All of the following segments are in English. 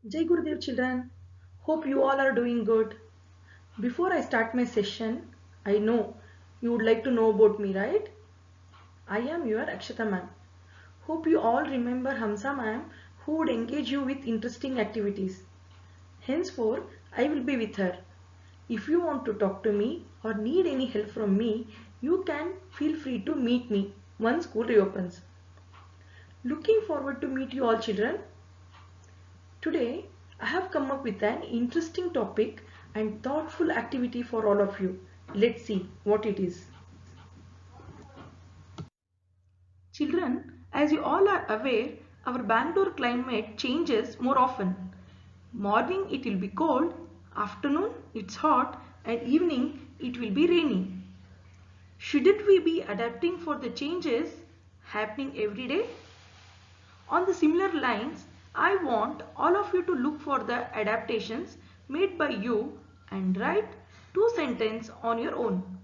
Jai Gurudev children, hope you all are doing good. Before I start my session, I know you would like to know about me, right? I am your Akshata ma'am. Hope you all remember Hamza ma'am who would engage you with interesting activities. Henceforth, I will be with her. If you want to talk to me or need any help from me, you can feel free to meet me once school reopens. Looking forward to meet you all children. Today, I have come up with an interesting topic and thoughtful activity for all of you. Let's see what it is. Children, as you all are aware, our Bangalore climate changes more often. Morning it will be cold, afternoon it's hot, and evening it will be rainy. Shouldn't we be adapting for the changes happening every day? On the similar lines, I want all of you to look for the adaptations made by you and write two sentences on your own.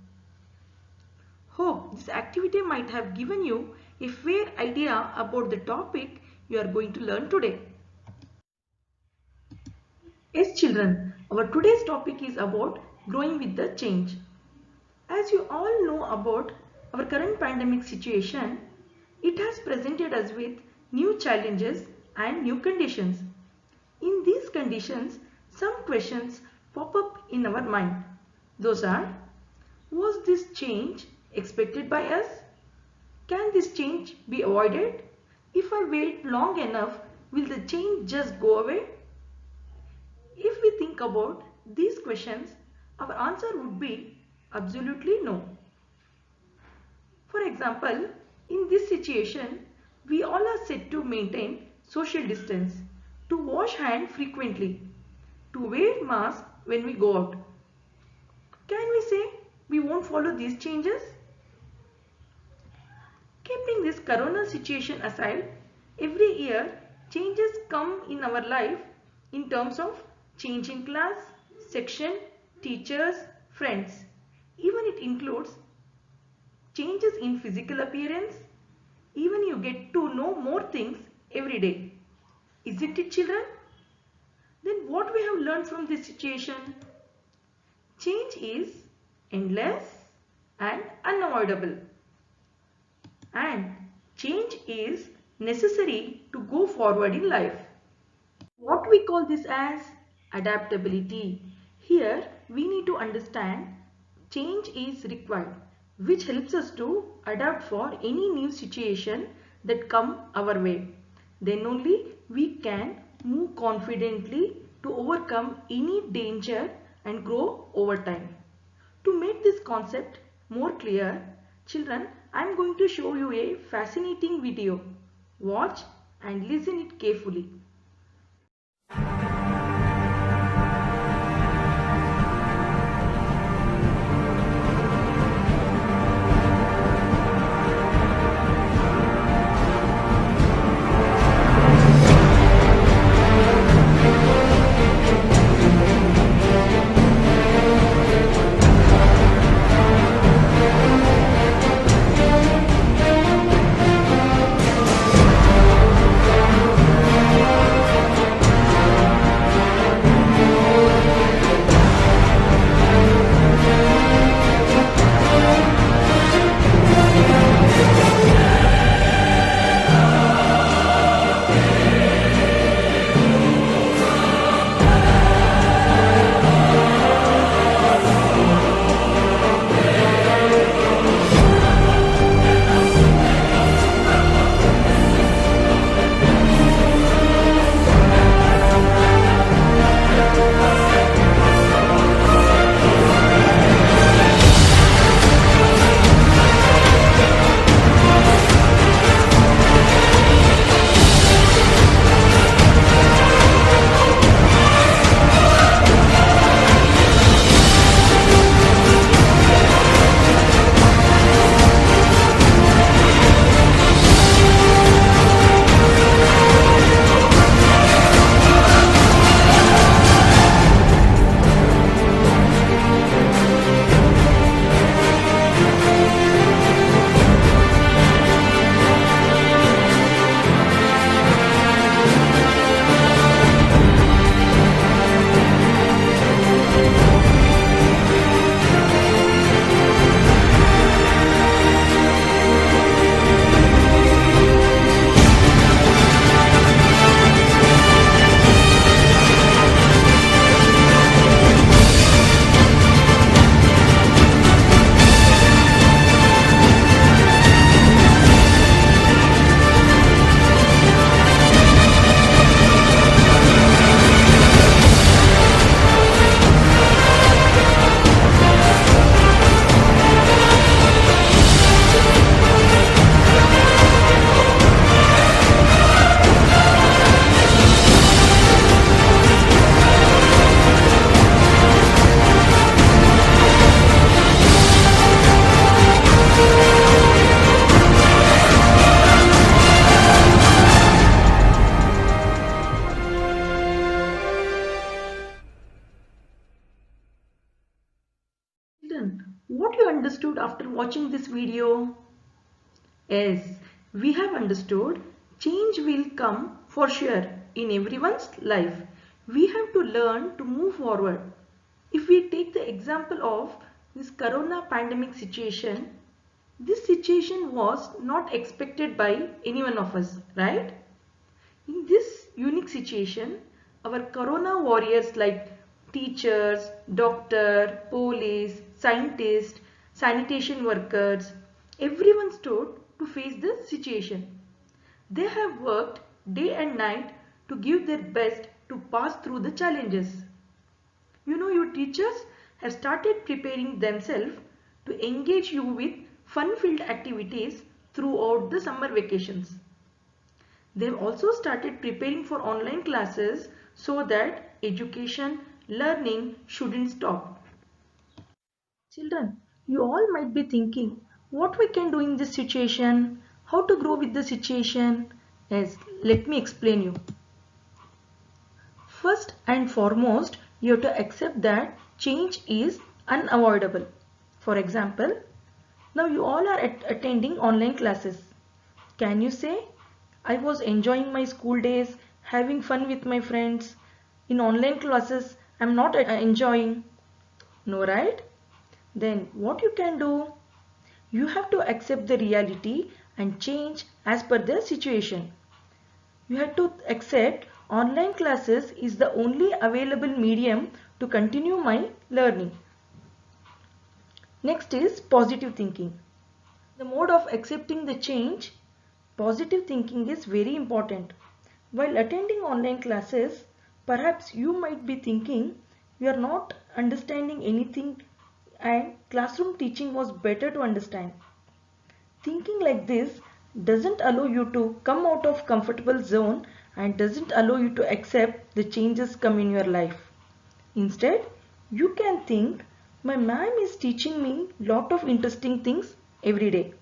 Hope this activity might have given you a fair idea about the topic you are going to learn today. Yes children, our today's topic is about growing with the change. As you all know about our current pandemic situation, it has presented us with new challenges and new conditions. In these conditions, some questions pop up in our mind. Those are, was this change expected by us? Can this change be avoided? If I wait long enough, will the change just go away? If we think about these questions, our answer would be absolutely no. For example, in this situation, we all are said to maintain social distance, to wash hands frequently, to wear mask when we go out. Can we say we won't follow these changes? Keeping this corona situation aside, every year changes come in our life in terms of change in class, section, teachers, friends. Even it includes changes in physical appearance. Even you get to know more things every day. Isn't it children? Then what we have learned from this situation? Change is endless and unavoidable. And change is necessary to go forward in life. What we call this as adaptability. Here we need to understand change is required, which helps us to adapt for any new situation that come our way. Then only we can move confidently to overcome any danger and grow over time. To make this concept more clear, children, I am going to show you a fascinating video. Watch and listen it carefully. What you understood after watching this video? Yes, we have understood change will come for sure in everyone's life. We have to learn to move forward. If we take the example of this corona pandemic situation, this situation was not expected by any one of us, right? In this unique situation, our corona warriors like teachers, doctor, police, scientists, sanitation workers, everyone stood to face the situation. They have worked day and night to give their best to pass through the challenges. You know, your teachers have started preparing themselves to engage you with fun-filled activities throughout the summer vacations. They've also started preparing for online classes so that education, learning shouldn't stop. Children, you all might be thinking what we can do in this situation, how to grow with the situation. Yes, let me explain you. First and foremost, you have to accept that change is unavoidable. For example, now you all are attending online classes. Can you say, I was enjoying my school days, having fun with my friends. In online classes, I'm not enjoying. No, right? Then what you can do? You have to accept the reality and change as per the situation. You have to accept online classes is the only available medium to continue my learning. Next is positive thinking. The mode of accepting the change, positive thinking is very important. While attending online classes, perhaps you might be thinking you are not understanding anything and classroom teaching was better to understand. Thinking like this doesn't allow you to come out of comfortable zone and doesn't allow you to accept the changes come in your life. Instead, you can think, my ma'am is teaching me lot of interesting things every day.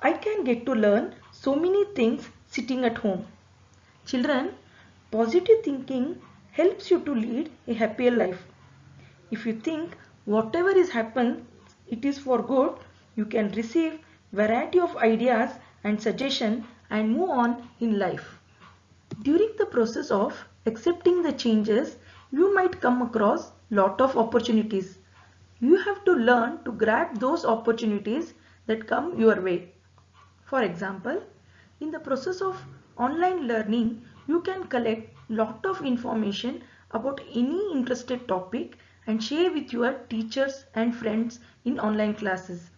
I can get to learn so many things sitting at home. Children, positive thinking helps you to lead a happier life. If you think whatever is happened, it is for good, you can receive variety of ideas and suggestion and move on in life. During the process of accepting the changes, you might come across lot of opportunities. You have to learn to grab those opportunities that come your way. For example, in the process of online learning, you can collect lot of information about any interested topic and share with your teachers and friends in online classes.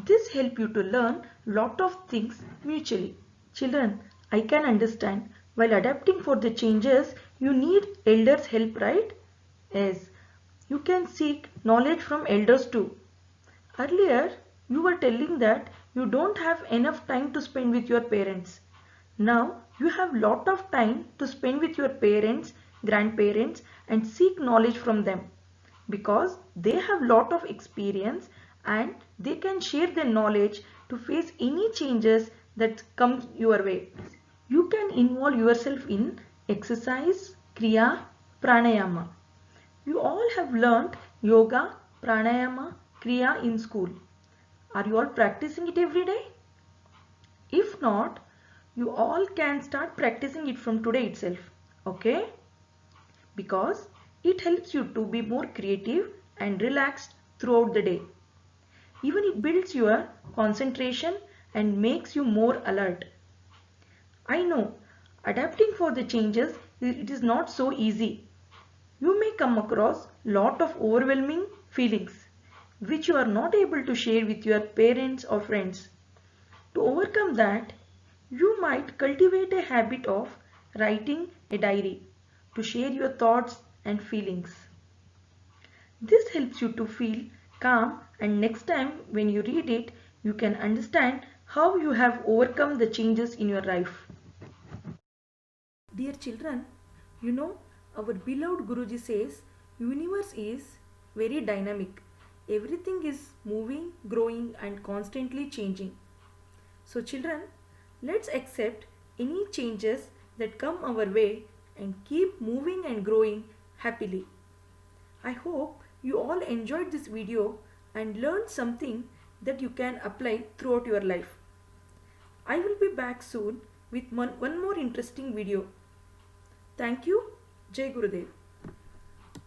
This helps you to learn lot of things mutually. Children, I can understand while adapting for the changes, you need elders' help, right? Yes, you can seek knowledge from elders too. Earlier, you were telling that you don't have enough time to spend with your parents. Now, you have lot of time to spend with your parents, grandparents and seek knowledge from them because they have lot of experience and they can share their knowledge to face any changes that come your way. You can involve yourself in exercise, kriya, pranayama. You all have learnt yoga, pranayama, kriya in school. Are you all practicing it every day? If not, you all can start practicing it from today itself. Okay? Because it helps you to be more creative and relaxed throughout the day. Even it builds your concentration and makes you more alert. I know adapting for the changes, it is not so easy. You may come across lot of overwhelming feelings which you are not able to share with your parents or friends. To overcome that, you might cultivate a habit of writing a diary to share your thoughts and feelings. This helps you to feel calm and next time when you read it, you can understand how you have overcome the changes in your life. Dear children, you know our beloved Guruji says universe is very dynamic. Everything is moving, growing and constantly changing. So children, let's accept any changes that come our way and keep moving and growing happily. I hope you all enjoyed this video and learn something that you can apply throughout your life. I will be back soon with one more interesting video. Thank you. Jai Gurudev.